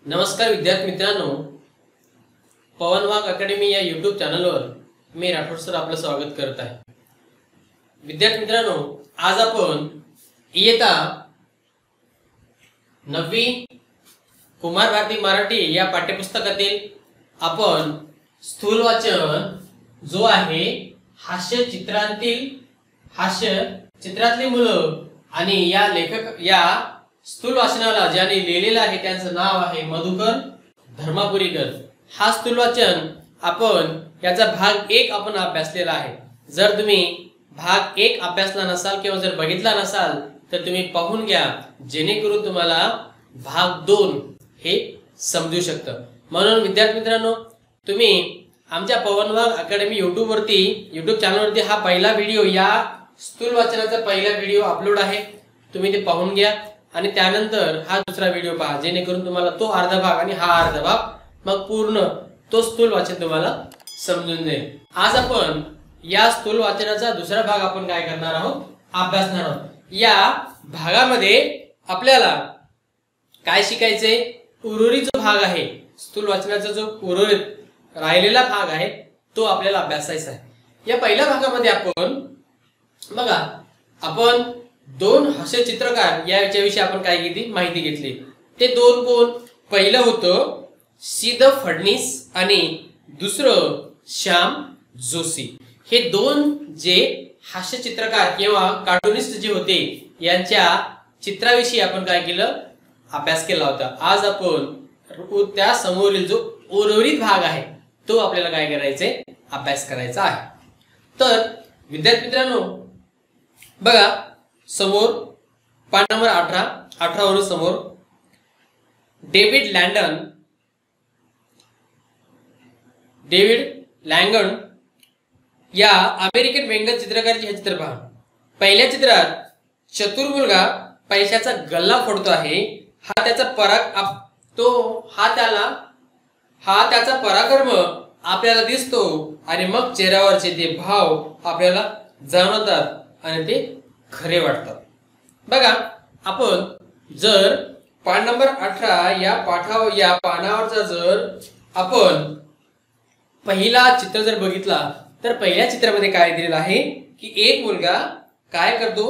नमस्कार विद्यार्थी मित्रांनो, पवन वाघ अकॅडमी या यूट्यूब चॅनलवर मी राठोड सर आपलं स्वागत करत आहे। विद्यार्थी मित्रांनो, आज आपण इयत्ता 9वी कुमार भारती मराठी या पाठ्यपुस्तकातील आपण स्थूल वाचन जो आहे हास्य चित्रातली मुलं आणि या लेखक या स्थूल वाचनाला ज्याने लिहिलेलं आहे त्यांचं नाव आहे मधुकर धर्मापुरीकर। हा स्थूल वाचन आपण याचा भाग 1 आपण अभ्यासलेला आहे। जर तुम्ही भाग 1 अभ्यासला नसाल किंवा जर बघितला नसाल तर तुम्ही पाहून घ्या, जेणेकरून तुम्हाला भाग 2 हे समजू शकतं। म्हणून विद्यार्थी मित्रांनो, तुम्ही आमच्या पवन वाघ अकॅडमी यूट्यूब चॅनलवरती हा पहिला व्हिडिओ, या स्थूल वाचनाचा पहिला व्हिडिओ अपलोड आहे, तुम्ही ते पाहून घ्या आणि त्यानंतर हा दुसरा व्हिडिओ पहा, जेणेकरून तुम्हाला तो अर्धा भाग आणि हा अर्धा भाग मग पूर्ण तो स्थूल वाचन तुम्हाला समजून जाईल। आज आपण या स्थूल वाचनाचा दुसरा भाग आपण काय करणार आहोत, अभ्यासणार आहोत। या भागामध्ये आपल्याला काय शिकायचे, उर्वरित जो भाग आहे स्थूल वाचनाचा जो उर्वरित राहिलेला भाग आहे तो आपल्याला अभ्यासायचा आहे। या पहिल्या भागामध्ये आपण बघा, आपण 2 हास्य चित्रकार याच्याविषयी आपण काय माहिती घेतली। ते 2 कोण, पहिलं होतं सिद फडणीस आणि दुसरं श्याम जोशी। हे 2 जे हास्य चित्रकार किंवा कार्टूनिस्ट जे होते यांच्या चित्राविषयी आपण काय केलं, अभ्यास केला होता। आज आपण त्या समोरील जो उर्वरित भाग आहे तो आपल्याला काय करायचंय, अभ्यास करायचा आहे। तर विद्यार्थी मित्रांनो बघा, समोर पान नंबर 18 वरून समोर डेव्हिड लँगन या अमेरिकन व्यंग्य चित्रकाराचे हे चित्र पहा। पहिल्या चित्रात चतुर मुलगा पैशाचा गल्ला फोडतो आहे। हा त्याचा पराक्रम आपल्याला दिसतो आणि मग चेहऱ्यावरचे ते भाव आपल्याला जाणवतात आणि ते खरे वाटतात। बघा, आपण जर पान नंबर 18 या पानावरचा जर आपण पहिला चित्र जर बघितला तर पहिल्या चित्रामध्ये काय दिलेलं आहे की एक मुलगा काय करतो,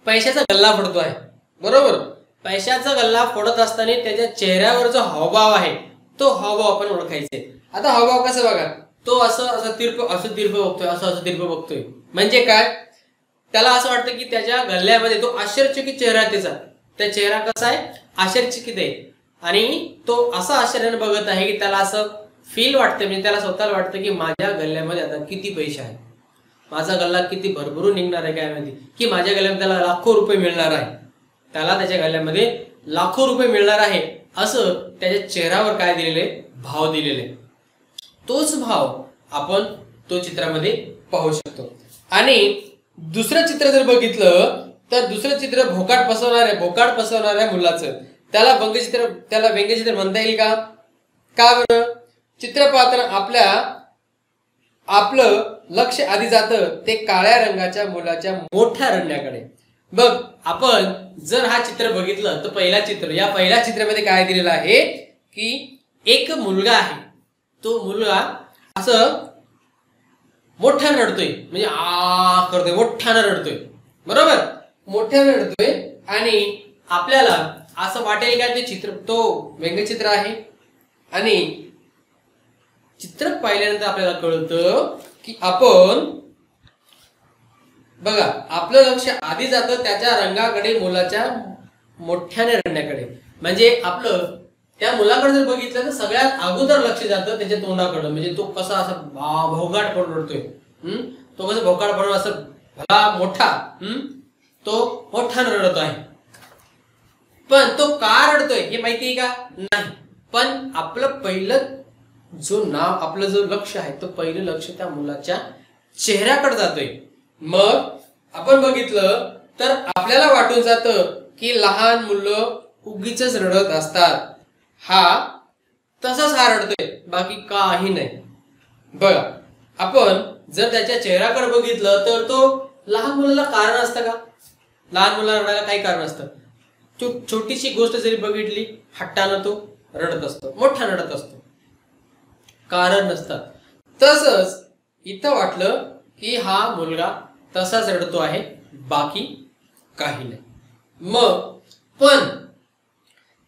पैशाचा गल्ला फोडतो आहे, बरोबर। पैशाचा गल्ला फोडत असताना त्याच्या चेहऱ्यावर जो हावभाव आहे तो हावभाव आपण ओळखायचे। आता हावभाव कसं बघा, तो असं तिरप बघतोय, म्हणजे काय, त्याला असं वाटतं की त्याच्या गल्ल्यामध्ये तो आश्चर्यचकित चेहरा आहे, त्या चेहरा कसा आहे, आश्चर्यचकित आहे आणि तो असा आश्चर्याने बघत आहे की त्याला असं फील वाटतं, म्हणजे त्याला स्वतःला वाटतं की माझ्या गल्ल्यामध्ये आता किती पैसे आहेत, माझा गल्ला किती भरभरून निघणार आहे, काय माहिती की माझ्या गल्ल्यामध्ये त्याला लाखो रुपये मिळणार आहे, त्याच्या गल्ल्यामध्ये लाखो रुपये मिळणार आहे, असं त्याच्या चेहऱ्यावर काय दिलेले, भाव दिलेले। तोच भाव आपण तो चित्रामध्ये पाहू शकतो। आणि दुसरं चित्र जर बघितलं तर दुसरं चित्र भोकाड पसरवणाऱ्या मुलाचं, त्याला व्यंग्यचित्र म्हणता येईल का? का बरं? चित्र पाहताना आपलं लक्ष आधी जातं ते काळ्या रंगाच्या मुलाच्या मोठ्या रडण्याकडे। बघ, आपण जर हा चित्र बघितलं तर या पहिल्या चित्रामध्ये काय दिलेलं आहे की एक मुलगा आहे, तो मुलगा असं मोठ्यानं रडतोय, म्हणजे करतोय, मोठ्यानं रडतोय, बरोबर, मोठ्यानं रडतोय आणि आपल्याला असं वाटेल का ते चित्र तो व्यंग्यचित्र आहे। आणि चित्र पाहिल्यानंतर आपल्याला कळतं की आपण बघा, आपलं लक्ष आधी जातं त्याच्या रंगाकडे, मुलाच्या मोठ्याने रडण्याकडे, म्हणजे आपलं त्या मुलाकडे जर बघितलं तर सगळ्यात अगोदर लक्ष जातं त्याच्या तोंडाकडे, म्हणजे तो कसा असा भोकाड पडून रडतोय, तो कसं भोकाड पडून असं भला मोठा तो मोठ्यानं रडत आहे। पण तो का रडतोय हे माहिती आहे का? नाही, पण आपलं आपलं जो लक्ष आहे तो पहिलं लक्ष त्या मुलाच्या चेहऱ्याकडे जातोय। मग आपण बघितलं तर आपल्याला वाटून जातं की लहान मुलं उगीच रडत असतात, तसाच हा रडतोय, बाकी काही नाही। बघा, आपण जर त्याच्या चेहऱ्याकडे बघितलं तर तो लहान मुलाला कारण असतं का? लहान मुलाला रडायला काही कारण असतं? छोटीशी गोष्ट जरी बघितली हट्टानं तो रडत असतो, मोठा रडत असतो, कारण नसतात. तसंच इथं वाटलं की हा मुलगा तसाच रडतो आहे, बाकी काही नाही. मग पण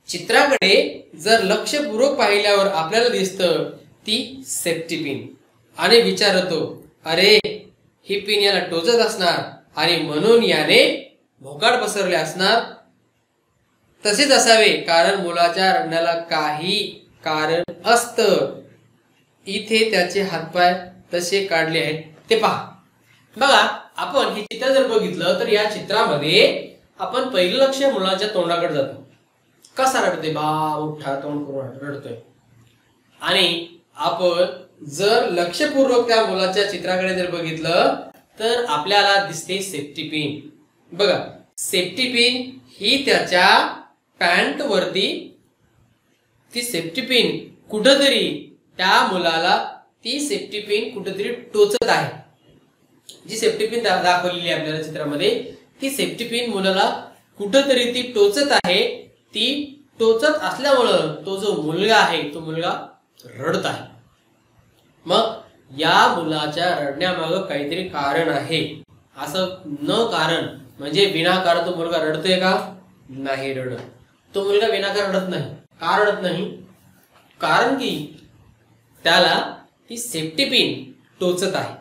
चित्राकडे जर लक्षपूर्वक पाहिल्यावर आपल्याला दिसतं ती सेफ्टी पिन आणि विचार होतो, अरे ही पिन याला टोचत असणार आणि म्हणून याने भोकाड पसरले असणार. तसेच असावे, कारण मुलाच्या रडण्याला काही कारण असतं. इथे त्याचे हातपाय तसे काढले आहेत ते पहा. बघा, आपण हे चित्र जर बघितलं तर या चित्रामध्ये आपण पहिलं लक्ष मुलाच्या तोंडाकडे जातो. कसा रडतोय, बा मोठा तोंड करून रडतोय. आणि आपण जर लक्षपूर्वक त्या मुलाच्या चित्राकडे जर बघितलं तर आपल्याला दिसते सेफ्टी पिन. बघा, सेफ्टी पिन ही त्याच्या पॅन्ट वरती, ती सेफ्टी पिन कुठंतरी त्या मुलाला ती सेफ्टी पिन कुठेतरी टोचत आहे. जी सेफ्टी पिन दाखवलेली आहे आपल्याला चित्रामध्ये, ती सेफ्टी पिन मुलाला कुठेतरी ती टोचत आहे. ती टोचत असल्यामुळं तो जो मुलगा आहे तो मुलगा रडत आहे. मग या मुलाच्या रडण्यामागं काहीतरी कारण आहे. असं न कारण म्हणजे विनाकारण तो मुलगा रडतोय का? नाही रडत. तो मुलगा विनाकारण रडत नाही. का रडत नाही? कारण की त्याला ती सेफ्टी पिन टोचत आहे.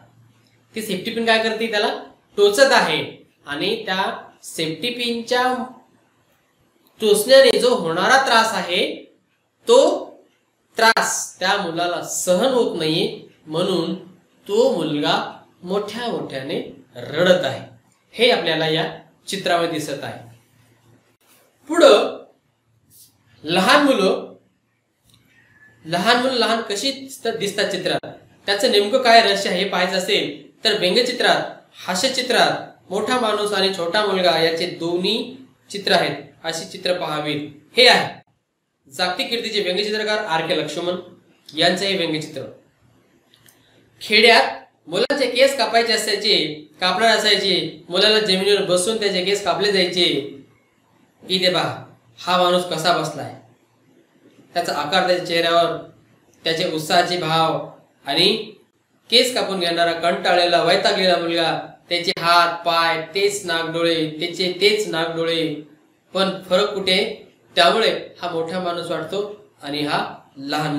ती सेफ्टी पिन काय करते? त्याला टोचत आहे. आणि त्या सेफ्टी पिनच्या टोचण्याने जो होणारा त्रास आहे तो त्रास त्या मुलाला सहन होत नाही, म्हणून तो मुलगा मोठ्या मोठ्याने रडत आहे. हे आपल्याला या चित्रामध्ये दिसत आहे. पुढं लहान मुलं लहान कशी दिसतात चित्रात, त्याचं नेमकं काय रहस्य हे पाहायचं असेल तर व्यंगचित्रात, हास्यचित्रात मोठा माणूस आणि छोटा मुलगा याचे दोन्ही चित्र आहेत. अशी चित्र पाहावीत. हे आहे जागतिक कीर्तीचे व्यंगचित्रकार R.K. लक्ष्मण यांचे हे व्यंगचित्र. खेड्यात मुलांचे केस कापायचे असायचे, कापणार असायचे. मुलाला जमिनीवर बसून त्याचे केस कापले जायचे. इथे पहा हा माणूस कसा बसलाय, त्याचा आकार, त्याच्या चेहऱ्यावर त्याचे उत्साहाचे भाव आणि केस कापून घेणारा कंटाळलेला वैतागलेला मुलगा, त्याचे हात पाय तेच नागडोळे, त्याचे तेच नागडोळे, पण फरक कुठे? त्यामुळे हा मोठा माणूस वाटतो आणि हा लहान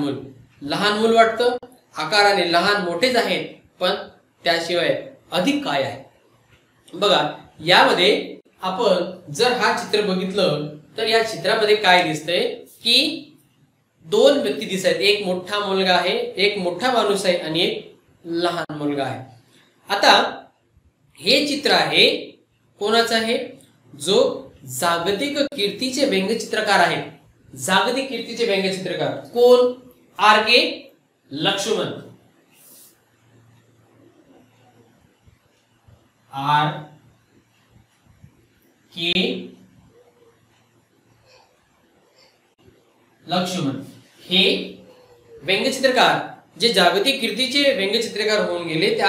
मूल वाटतं. आकाराने लहान मोठेच आहेत, पण त्याशिवाय अधिक काय आहे? बघा, यामध्ये आपण जर हा चित्र बघितलं तर या चित्रामध्ये काय दिसतंय की दोन व्यक्ती दिसत आहेत. एक मोठा मुलगा आहे, एक मोठा माणूस आहे आणि एक लहान मुलगा आहे. आता हे चित्र आहे कोणाचं आहे? जो जागतिक कीर्तीचे व्यंगचित्रकार आहेत. जागतिक कीर्तीचे व्यंगचित्रकार कोण? R.K. लक्ष्मण. R.K. लक्ष्मण हे व्यंगचित्रकार, जे जागतिक कीर्तीचे व्यंगचित्रकार होऊन गेले, ते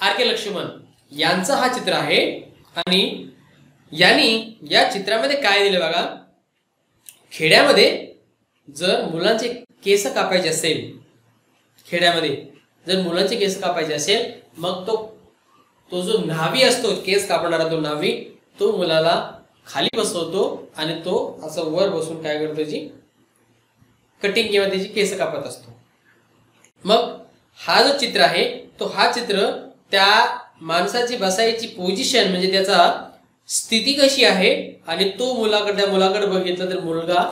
R.K. लक्ष्मण यांचा हा चित्र आहे. आणि यांनी या चित्रामध्ये काय दिले बघा, खेड्यामध्ये जर मुलांचे केस कापायचे असेल, खेड्यामध्ये जर मुलांचे केस कापायचे असेल, मग तो जो न्हावी असतो, केस कापणारा तो न्हावी, तो मुलाला खाली बसवतो आणि तो असं वर बसून काय करतो, जी कटिंग किंवा त्याची केस कापत असतो. मग हा जो चित्र आहे तो हा चित्र त्या माणसाची बसायची पोझिशन म्हणजे त्याचा स्थिती कशी आहे, आणि तो त्या मुलाकडे बघितलं तर मुलगा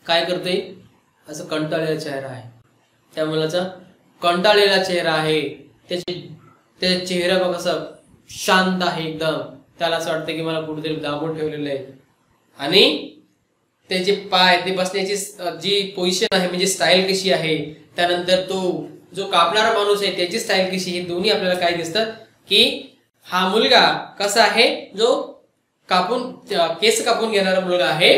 काय करतोय, असं कंटाळलेला चेहरा आहे. त्या मुलाचा कंटाळलेला चेहरा आहे. त्याच्या चेहरा बघ असं शांत आहे एकदम. त्याला असं वाटतं की मला कुठेतरी दाबून ठेवलेलं आहे. आणि त्याचे पाय, ते बसण्याची जी पोझिशन आहे म्हणजे स्टाईल कशी आहे, त्यानंतर तो जो कापणारा माणूस आहे त्याची स्टाईल कशी, हे दोन्ही आपल्याला काय दिसतं की हा मुलगा कसा आहे, जो केस कापून घेणारा मुलगा आहे,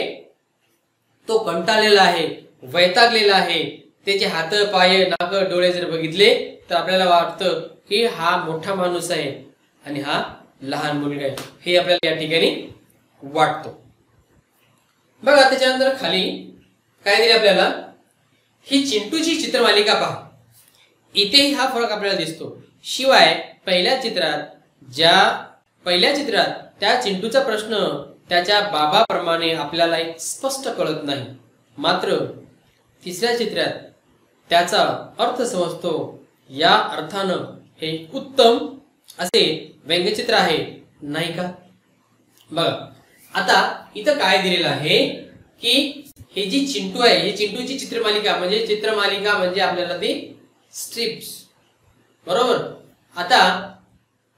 तो कंटाळलेला आहे, वैतागलेला आहे. त्याचे हात पाय नाक डोळे जर बघितले तर आपल्याला वाटतं की हा मोठा माणूस आहे आणि हा लहान मुलगा आहे, हे आपल्याला या ठिकाणी वाटतो. बघा त्याच्यानंतर खाली काय दिले आपल्याला, ही चिंटूची चित्रमालिका पहा. इथेही हा फरक आपल्याला दिसतो. शिवाय पहिल्या चित्रात त्या चिंटूचा प्रश्न त्याच्या बाबाप्रमाणे आपल्याला स्पष्ट कळत नाही. मात्र तिसऱ्या चित्रात त्याचा अर्थ समजतो. या अर्थानं हे उत्तम असे व्यंगचित्र आहे, नाही का? बघा आता इथं काय दिलेलं आहे की हे जी चिंटू आहे, ही चिंटूची चित्रमालिका म्हणजे आपल्याला ती स्ट्रिप्स, बरोबर. आता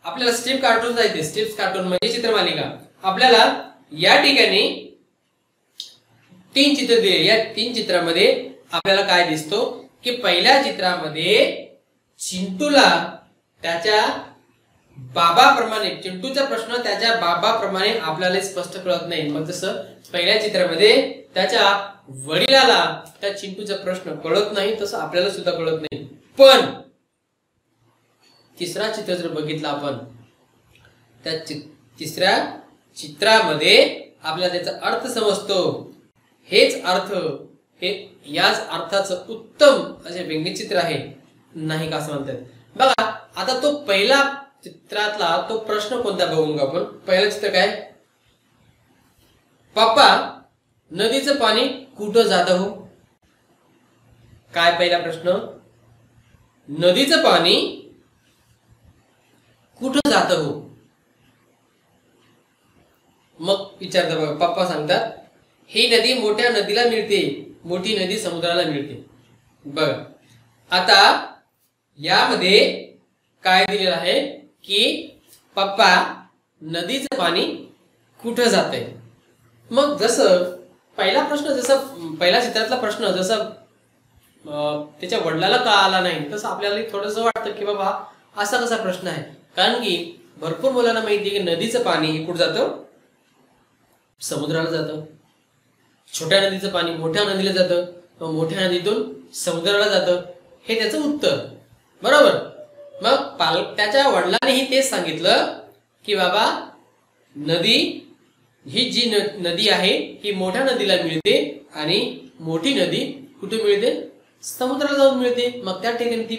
आपल्याला स्ट्रिप कार्टून जायचे. स्ट्रिप्स कार्टून म्हणजे चित्रमालिका. आपल्याला या ठिकाणी 3 चित्र दिले. या 3 चित्रामध्ये आपल्याला काय दिसतो की पहिल्या चित्रामध्ये चिंटूला त्याच्या बाबाप्रमाणे, चिंटूचा प्रश्न त्याच्या बाबाप्रमाणे आपल्याला स्पष्ट कळत नाही. मग जसं पहिल्या चित्रामध्ये त्याच्या वडिलाला त्या चिंटूचा प्रश्न कळत नाही, तसं आपल्याला सुद्धा कळत नाही. पण तिसरा चित्र जर बघितला आपण, त्या तिसऱ्या चित्रामध्ये आपल्याला त्याचा अर्थ समजतो. हेच अर्थ, हे याच अर्थाचं उत्तम असे व्यंगचित्र आहे, नाही का असं म्हणतात. बघा आता तो पहिला चित्रातला तो प्रश्न कोणता बघून आपण. पहिलं चित्र काय? पप्पा नदीचं पाणी कुठं जातं हो? काय पहिला प्रश्न? नदीचं पाणी कुठं जातं हो? मग विचारता बघा, पप्पा सांगतात ही नदी मोठ्या नदीला मिळते, मोठी नदी समुद्राला मिळते. बघा आता यामध्ये काय दिलेलं आहे की पप्पा नदीचं पाणी कुठं जातंय. मग जसं पहिला प्रश्न, जसं पहिल्या चित्रातला प्रश्न जसं त्याच्या वडिलाला का आला नाही, तसं आपल्याला थोडंसं वाटतं की बाबा असा कसा प्रश्न आहे. कारण की भरपूर मुलांना माहिती आहे की नदीचं पाणी कुठं जातं? समुद्राला जातं. छोट्या नदीचं पाणी मोठ्या नदीला जातं, मोठ्या नदीतून समुद्राला जातं. हे त्याचं उत्तर, बरोबर. मग त्याच्या वडिलांनीही तेच सांगितलं की बाबा नदी, ही जी नदी आहे ही मोठ्या नदीला मिळते आणि मोठी नदी कुठे मिळते? समुद्राला जाऊन मिळते. मग त्या ठिकाणी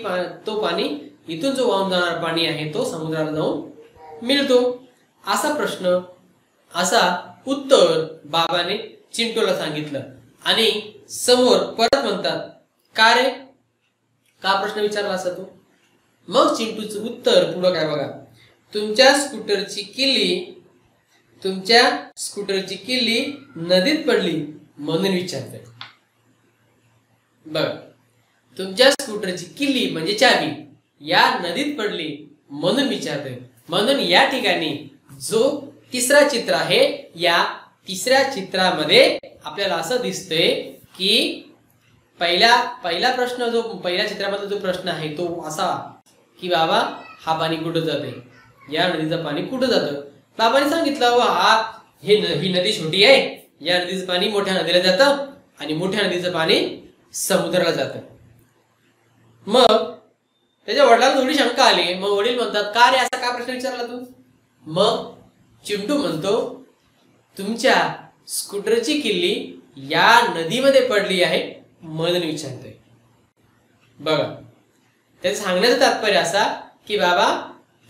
तो पाणी, इथून जो वाहून जाणारा पाणी आहे तो समुद्राला जाऊन मिळतो. असा प्रश्न, असा उत्तर बाबाने चिंटूला सांगितलं. आणि समोर परत म्हणतात का रे, का प्रश्न विचारला असा तो? मग चिंटूचं उत्तर पुढं काय बघा, तुमच्या स्कूटरची किल्ली नदीत पडली म्हणून विचारतोय. बघा तुमच्या स्कूटरची किल्ली म्हणजे चाबी या नदीत पडली म्हणून विचारतोय. म्हणून या ठिकाणी जो तिसरा चित्र आहे, या तिसऱ्या चित्रामध्ये आपल्याला असं दिसतंय की पहिला प्रश्न, जो पहिल्या चित्रामधला जो प्रश्न आहे तो असा की बाबा हा पाणी कुठं जाते, या नदीचं पाणी कुठं जातं? बाबाने सांगितलं ही नदी छोटी आहे, या नदीचं पाणी मोठ्या नदीला जातं आणि मोठ्या नदीचं पाणी समुद्राला जातं. मग त्याच्या वडिलांना थोडी शंका आली. मग वडील म्हणतात का रे असा का प्रश्न विचारला तू? मग चिंटू म्हणतो तुमच्या स्कूटरची किल्ली या नदीमध्ये पडली आहे म्हणून विचारतोय. बघा त्याचं सांगण्याचं तात्पर्य असा की बाबा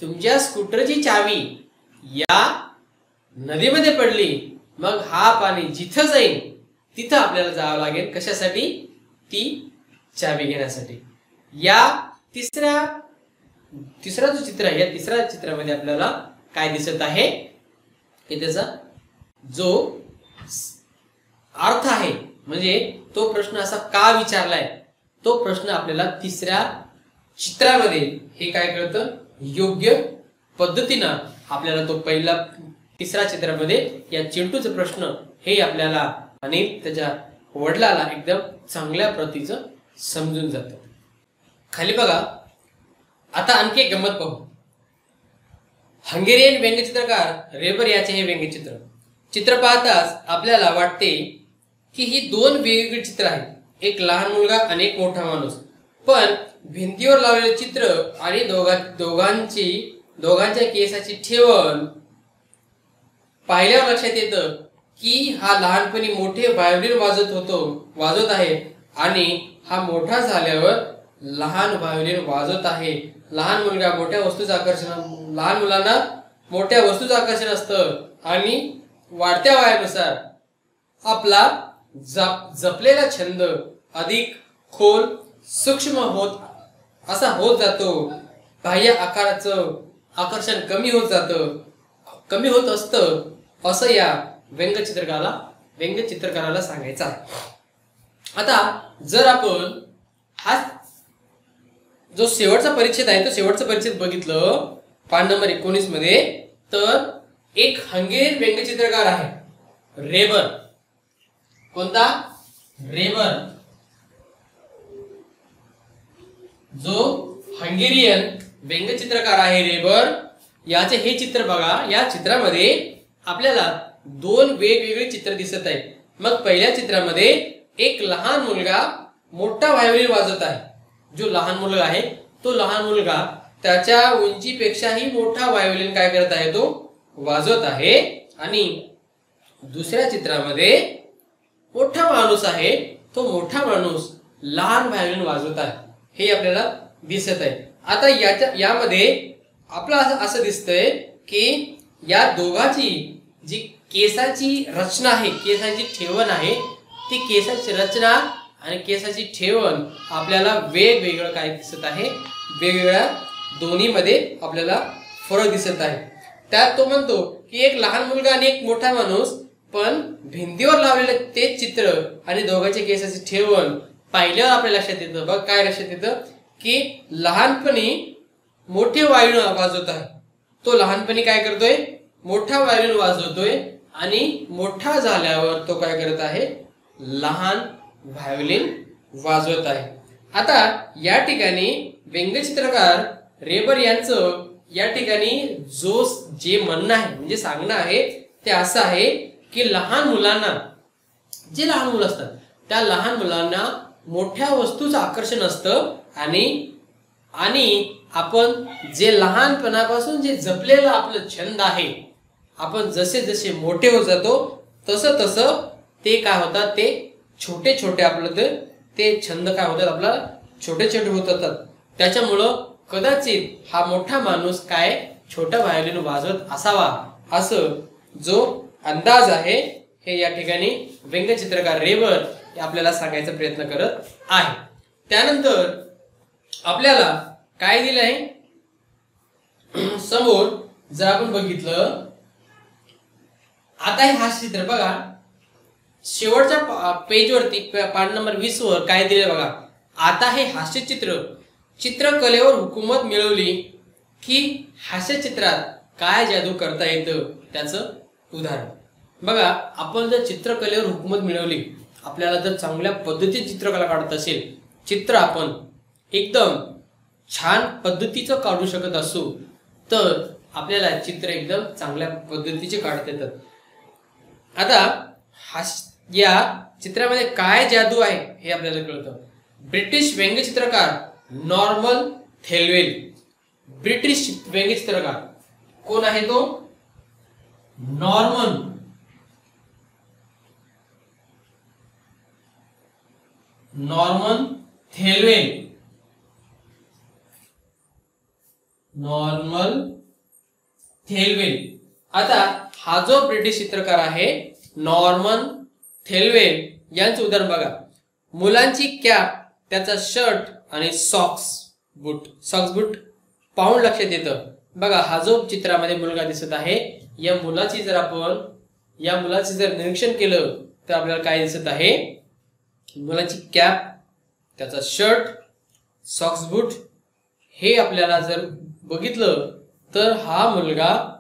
तुमच्या स्कूटरची चावी या नदीमध्ये पडली, मग हा पाणी जिथं जाईल तिथं आपल्याला जावं लागेल. कशासाठी? ती चावी घेण्यासाठी. या तिसरा जो चित्र आहे, या तिसऱ्या चित्रामध्ये आपल्याला काय दिसत आहे की त्याचा जो अर्थ आहे, म्हणजे तो प्रश्न असा का विचारलाय, तो प्रश्न आपल्याला तिसऱ्या चित्रामध्ये हे काय कळतं, योग्य पद्धतीनं आपल्याला तो तिसऱ्या चित्रामध्ये या चिंटूचा प्रश्न हे आपल्याला आणि त्याच्या वडिलाला एकदम चांगल्या प्रतीचं समजून जातं. खाली बघा आता आणखी एक गंमत पाहू. हंगेरियन व्यंगचित्रकार रेबर याचे हे व्यंगचित्र. चित्र पाहताच आपल्याला वाटते की ही 2 वेगवेगळी चित्र आहेत, एक लहान मुलगा आणि एक मोठा माणूस. पण भिंतीवर लावलेले चित्र आणि दोघांच्या केसाची ठेवण पाहिल्यावर लक्षात येतं की हा लहानपणी मोठे व्हायोलिन वाजवत आहे आणि हा मोठा झाल्यावर लहान व्हायोलिन वाजवत आहे. लहान मुलगा मोठ्या वस्तूचं आकर्षण, लहान मुलांना मोठ्या वस्तूचं आकर्षण असतं आणि वाढत्या वयानुसार आपला जपलेला छंद अधिक खोल सूक्ष्म होत जातो. बाह्य आकाराचं आकर्षण कमी होत असतं असं या व्यंगचित्रकाराला सांगायचं आहे. आता जर आपण हा जो शेवटचा परिच्छेद आहे तो शेवटचा परिच्छेद बघितलं पान नंबर 19 मध्ये, तर एक हंगेरियन व्यंगचित्रकार आहे रेबर. कोणता? रेबर. जो हंगेरियन व्यंगचित्रकार आहे रेबर, याचे हे चित्र बघा. या चित्रामध्ये आपल्याला दोन वेगवेगळे चित्र दिसत आहे. मग पहिल्या चित्रामध्ये एक लहान मुलगा मोठा व्हायोलिन वाजवत आहे. जो लहान मुलगा आहे तो लहान मुलगा त्याच्या उंचीपेक्षाही मोठा व्हायोलिन काय करत आहे? तो वाजवत आहे. आणि दुसऱ्या चित्रामध्ये मोठा माणूस आहे, तो मोठा माणूस लहान व्हायोलिन वाजवत आहे, हे आपल्याला दिसत आहे. आता यामध्ये आपलं असं दिसतंय की या दोघांची जी केसाची रचना आहे, केसाची ठेवण आहे, ती केसाची रचना आणि केसाची ठेवण आपल्याला वेगवेगळं काय दिसत आहे, वेगवेगळ्या दोन्हीमध्ये आपल्याला फरक दिसत आहे. त्यात तो म्हणतो की एक लहान मुलगा आणि एक मोठा माणूस, पण भिंतीवर लावलेलं ते चित्र आणि दोघांच्या केसाची ठेवण पाहिल्यावर आपल्या लक्षात येतं. बघ काय लक्षात येतं की लहानपणी मोठे व्हायोलिन वाजवत आहे, तो लहानपणी काय करतोय? मोठा व्हायोलिन वाजवतोय. आणि मोठा झाल्यावर तो काय करत आहे? लहान व्हायोलिन वाजवत आहे. आता या ठिकाणी व्यंगचित्रकार रेबर यांचं या ठिकाणी जे म्हणणं आहे म्हणजे सांगणं आहे ते असं आहे की लहान मुलांना, जे लहान मुलं असतात त्या लहान मुलांना मोठ्या वस्तूचं आकर्षण असतं. आणि आपण जे लहानपणापासून जे जपलेलं आपलं छंद आहे, आपण जसे जसे मोठे होत जातो तसं तसं ते काय होतात? ते छोटे छोटे आपलं ते छंद काय होतात? आपला छोटे छोटे होत जातात. त्याच्यामुळं कदाचित हा मोठा माणूस काय छोटा व्हायोलिन वाजवत असावा, असं जो अंदाज आहे हे या ठिकाणी व्यंगचित्रकार रेबर आपल्याला सांगायचा प्रयत्न करत आहे. त्यानंतर आपल्याला काय दिलंय समोर जर आपण बघितलं, आता हे हास्य चित्र बघा. शेवटच्या पेजवरती पान नंबर 20 वर काय दिले बघा. आता हे हास्य चित्रकलेवर हुकूमत मिळवली की हास्य चित्रात काय जादू करता येतं त्याचं उदाहरण बघा. आपण जर चित्रकलेवर हुकूमत मिळवली, आपल्याला जर चांगल्या पद्धतीने चित्रकला काढत असेल, चित्र आपण एकदम छान पद्धतीचं काढू शकत असू, तर आपल्याला चित्र एकदम चांगल्या पद्धतीचे काढता येतात. आता या चित्रामध्ये काय जादू आहे हे आपल्याला कळतं. ब्रिटिश व्यंगचित्रकार नॉर्मन थेलवेल, ब्रिटिश व्यंगचित्रकार कोण आहे तो? Norman Thelwell. आता हा जो ब्रिटिश चित्रकार आहे नॉर्मन थेलवेल यांचं उदाहरण बघा. मुलांची कॅप, त्याचा शर्ट आणि सॉक्स बूट पाहून लक्षात येतं. बघा हा जो चित्रामध्ये मुलगा दिसत आहे, या मुलाची जर निरीक्षण केलं तर आपल्याला काय दिसत आहे? मुलाची कॅप, त्याचा शर्ट, सॉक्स बूट हे आपल्याला जर बघितलं तर हा मुलगा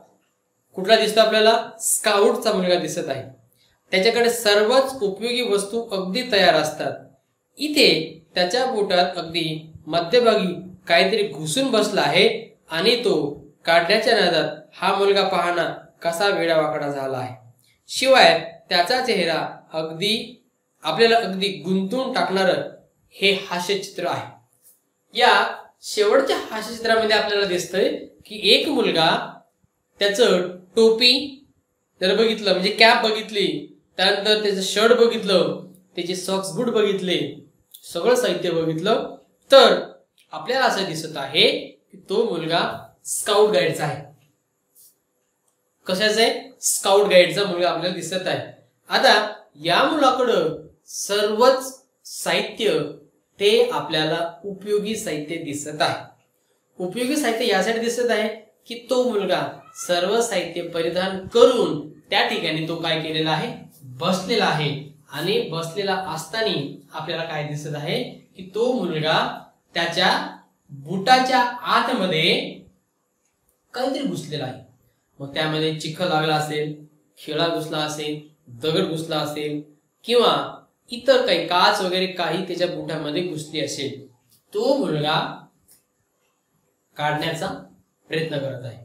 कुठला दिसतो आपल्याला? स्काउटचा मुलगा दिसत आहे. त्याच्याकडे सर्वच उपयोगी वस्तू अगदी तयार असतात. इथे त्याच्या बोटात अगदी मध्यभागी काहीतरी घुसून बसला आहे आणि तो काढण्याच्या नादात हा मुलगा पाहणा कसा वेडावाकडा झाला आहे. शिवाय त्याचा चेहरा आपल्याला अगदी गुंतवून टाकणारं हे हास्यचित्र आहे. या शेवटच्या हास्यचित्रामध्ये आपल्याला दिसतंय की एक मुलगा त्याचं टोपी जर बघितलं म्हणजे कॅप बघितली, त्यानंतर त्याचं शर्ट बघितलं, त्याचे सॉक्स बूट बघितले सगळं साहित्य बघितलं तर आपल्याला असं दिसत आहे की तो मुलगा स्काउट गाईडचा आहे. कशाचा आहे? स्काउट गाईडचा मुलगा आपल्याला दिसत आहे. आता या मुलाकडं सर्वच साहित्य ते आपल्याला उपयोगी साहित्य दिसत आहे. उपयोगी साहित्य यासाठी दिसत आहे की तो मुलगा सर्व साहित्य परिधान करून त्या ठिकाणी तो काय केलेला आहे? बसलेला आहे. आणि बसलेला असताना आपल्याला काय दिसत आहे की तो मुलगा त्याच्या बुटाच्या आतमध्ये काहीतरी घुसलेला आहे. मग त्यामध्ये चिखल लागला असेल, खिळा घुसला असेल, दगड घुसला असेल किंवा इतर काही काच वगैरे काही त्याच्या बुटामध्ये घुसली असेल. तो मुलगा काढण्याचा प्रयत्न करत आहे.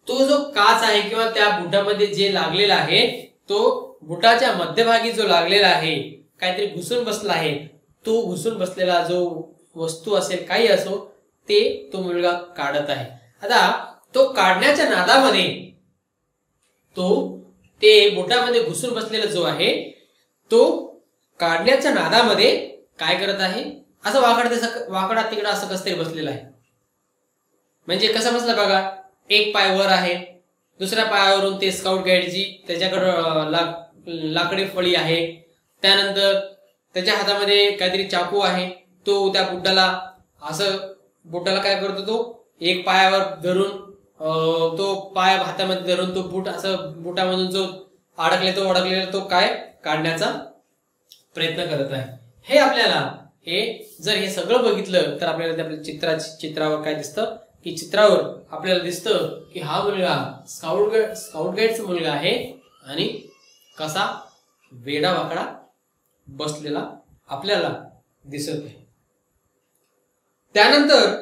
तो जो काच आहे किंवा त्या बुटामध्ये जे लागलेला आहे तो बुटाच्या मध्यभागी जो लागलेला आहे, काहीतरी घुसून बसला आहे, तो घुसून बसलेला जो वस्तू असेल काही असो ते तो मुलगा काढत आहे. आता तो काढण्याच्या नादामध्ये तो ते बुटामध्ये घुसून बसलेला जो आहे तो काढण्याच्या नादामध्ये काय करत आहे? असं वाकडा तिकडा असं कसं तरी बसलेला आहे. म्हणजे कसा बसला बघा, एक पाय वर आहे, दुसऱ्या पायावरून ते स्काउट गाईडची त्याच्याकडं लाकडी फळी आहे, त्यानंतर त्याच्या हातामध्ये काहीतरी चाकू आहे. तो त्या बुटाला काय करतो? तो एक पायावर धरून तो पाय हातामध्ये धरून तो बूट असं बुटामधून जो अडकलेला तो काय काढण्याचा प्रयत्न करत आहे. हे आपल्याला जर हे सगळं बघितलं तर आपल्याला आपल्या चित्रावर काय दिसतं की चित्रावर आपल्याला दिसतं की हा मुलगा स्काउट गाईडचा मुलगा आहे आणि कसा वेडा वाकडा बसलेला आपल्याला दिसत आहे. त्यानंतर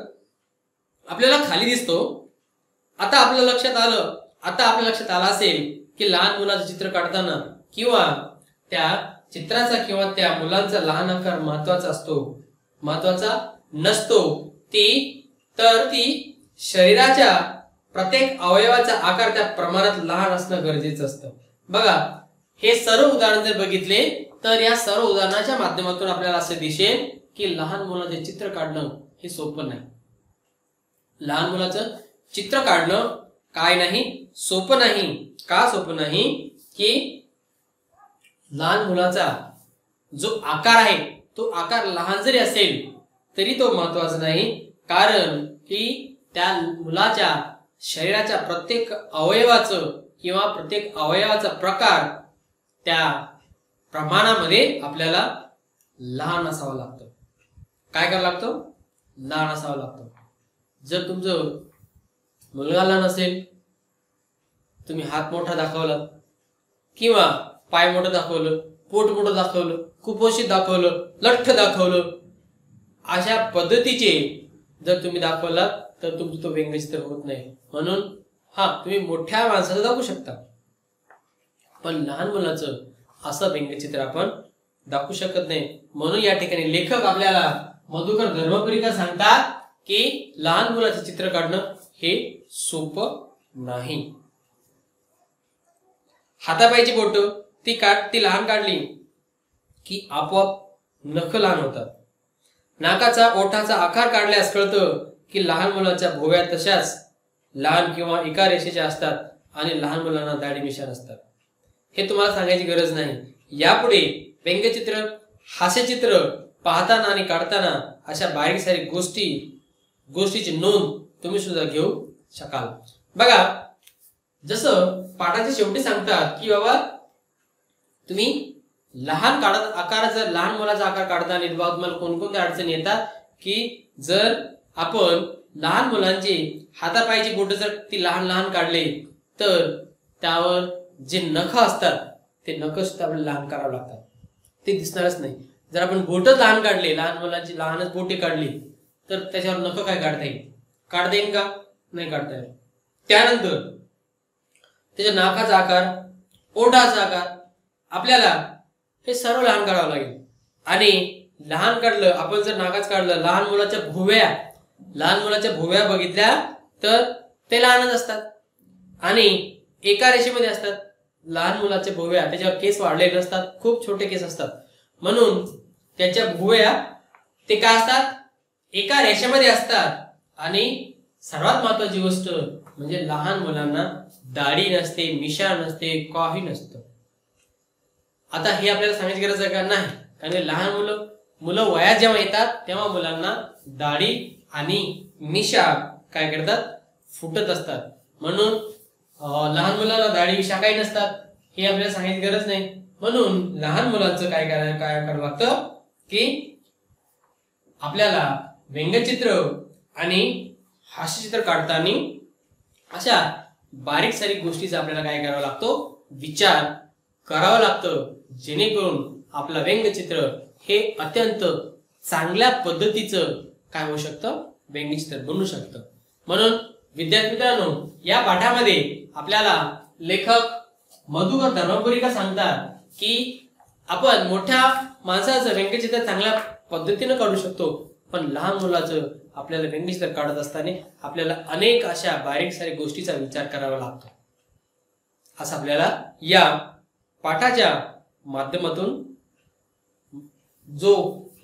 आपल्याला खाली दिसतो. आता आपल्या लक्षात आलं असेल की लहान मुलाचं चित्र काढताना किंवा त्या चित्राचा किंवा त्या मुलांचा लहान आकार महत्वाचा नसतो. ती शरीराच्या प्रत्येक अवयवाचा आकार त्या प्रमाणात लहान असणं गरजेचं असतं. बघा, हे सर्व उदाहरण जर बघितले तर या सर्व उदाहरणाच्या माध्यमातून आपल्याला असं दिसेल की लहान मुलाचे चित्र काढणं हे सोपं नाही. लहान मुलाचं चित्र काढणं काय नाही, सोपं नाही. का सोपं नाही? की लहान मुलाचा जो आकार आहे तो आकार लहान जरी असेल तरी तो महत्वाचा नाही. कारण की त्या मुलाच्या शरीराच्या प्रत्येक अवयवाचं किंवा प्रत्येक अवयवाचा प्रकार त्या प्रमाणामध्ये आपल्याला लहान असावं लागतं. काय करावं लागतं? लहान असावं लागतं. जर तुमचं मुलगा लहान असेल, तुम्ही हात मोठा दाखवला किंवा पाय मोठं दाखवलं, पोट मोठं दाखवलं, कुपोषित दाखवलं, लठ्ठ दाखवलं, अशा पद्धतीचे जर तुम्ही दाखवलात तर तुमचं तो व्यंगचित्र होत नाही. म्हणून तुम्ही मोठ्या माणसाचं दाखवू शकता पण लहान मुलाचं असं व्यंगचित्र आपण दाखवू शकत नाही. म्हणून या ठिकाणी लेखक आपल्याला मधुकर धर्मपुरीकर सांगतात की लहान मुलाचं चित्र काढणं हे सोपं नाही. हातापायची बोट ती लहान काढली की आपोआप नख लहान होतात. नाकाचा ओठाचा आकार काढल्यास कळतं की लहान मुलाच्या भोव्या तशाच लहान किंवा एका रेषेच्या असतात आणि लहान मुलांना दाढी मिशा असतात. हे तुम्हाला सांगायची गरज नाही. यापुढे व्यंगचित्र, हास्यचित्र पाहताना आणि काढताना अशा बारीक सारीक गोष्टीची नोंद तुम्ही सुद्धा घेऊ शकाल. बघा, जसं पाठाच्या शेवटी सांगतात की बाबा तुम्ही लहान जर लहान मुलाचा आकार काढताना तुम्हाला कोणकोणत्या अडचणी येतात की जर आपण लहान मुलांची हातापायची बोट जर ती लहान काढले तर त्यावर जे नख असतात ते नख सुद्धा आपल्याला लहान करावं लागतात. ते दिसणारच नाही. जर आपण बोट लहान काढले, लहान मुलांची लहानच बोटे काढली तर त्याच्यावर नख काय काढता येईल का? नाही काढता येईल. त्यानंतर त्याच्या नाकाचा आकार, ओठाचा आकार आपल्याला हे सर्व लहान काढावं लागेल. आणि लहान काढलं, आपण जर नाकाच काढलं, लहान मुलाच्या भोव्या बघितल्या तर ते लहानच असतात आणि एका रेषेमध्ये असतात. लहान मुलाच्या भोव्या, त्याच्यावर केस वाढलेले नसतात, खूप छोटे केस असतात. म्हणून त्याच्या भोव्या ते काय असतात, एका रेषेमध्ये असतात आणि सर्वात महत्वाची गोष्ट म्हणजे लहान मुलांना दाढी नसते, मिशा नसते, काही नसतं. आता हे आपल्याला सांगायची गरज आहे का? नाही. कारण लहान मुलं वयात जेव्हा येतात तेव्हा मुलांना दाढी आणि मिशा काय करतात, फुटत असतात. म्हणून लहान मुलांना दाढी मिशा काही नसतात हे आपल्याला सांगायची गरज नाही. म्हणून लहान मुलांचं काय करावं लागतं की आपल्याला व्यंगचित्र आणि हास्यचित्र काढताना अशा बारीक सारीक गोष्टीचा आपल्याला काय करावा लागतो, विचार करावा लागतं, जेणेकरून आपलं व्यंगचित्र हे अत्यंत चांगल्या पद्धतीचं काय होऊ शकतं, व्यंगचित्र बनू शकतं. म्हणून विद्यार्थी मित्रांनो, या पाठामध्ये आपल्याला लेखक मधुकर धर्मपुरीकर सांगतात की आपण मोठ्या माणसाचं व्यंगचित्र चांगल्या पद्धतीने काढू शकतो, पण लहान मुलाचं आपल्याला व्यंगचित्र काढत असताना आपल्याला अनेक अशा बारीक सारीक गोष्टीचा विचार करावा लागतो. असं आपल्याला या पाठाच्या माध्यमातून जो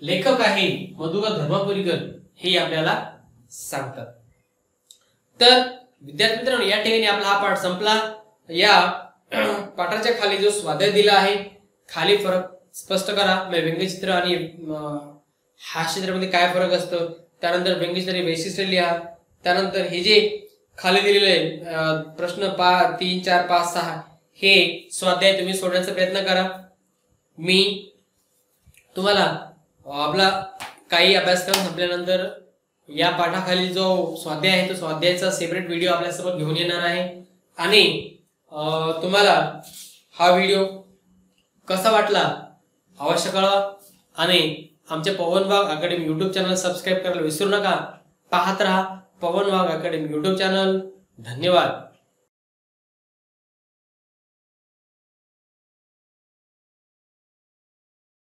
लेखक आहे मधुकर धर्मपुरीकर हे आपल्याला सांगतात. तर विद्यार्थी मित्रांनो, या ठिकाणी आपला हा पाठ संपला. या पाठाच्या खाली जो स्वाध्याय दिला आहे, खाली फरक स्पष्ट करा, व्यंगचित्र आणि हास्यचित्रामध्ये काय फरक असतं, त्यानंतर व्यंगचित्र वैशिष्ट्य लिहा, त्यानंतर हे जे खाली दिलेले प्रश्न 3, 4, 5, 6 हे स्वाध्याय तुम्ही सोडण्याचा प्रयत्न करा. मी तुम्हाला आपला काही अभ्यासक्रम संपल्यानंतर या पाठाखाली जो स्वाध्याय आहे तो स्वाध्यायाचा सेपरेट व्हिडिओ आपल्यासोबत घेऊन येणार आहे. आणि तुम्हाला हा व्हिडिओ कसा वाटला अवश्य कळवा आणि आमच्या पवन वाघ अकॅडमी युट्यूब चॅनल सबस्क्राईब करायला विसरू नका. पाहत रहा पवन वाघ अकॅडमी युट्यूब चॅनल. धन्यवाद.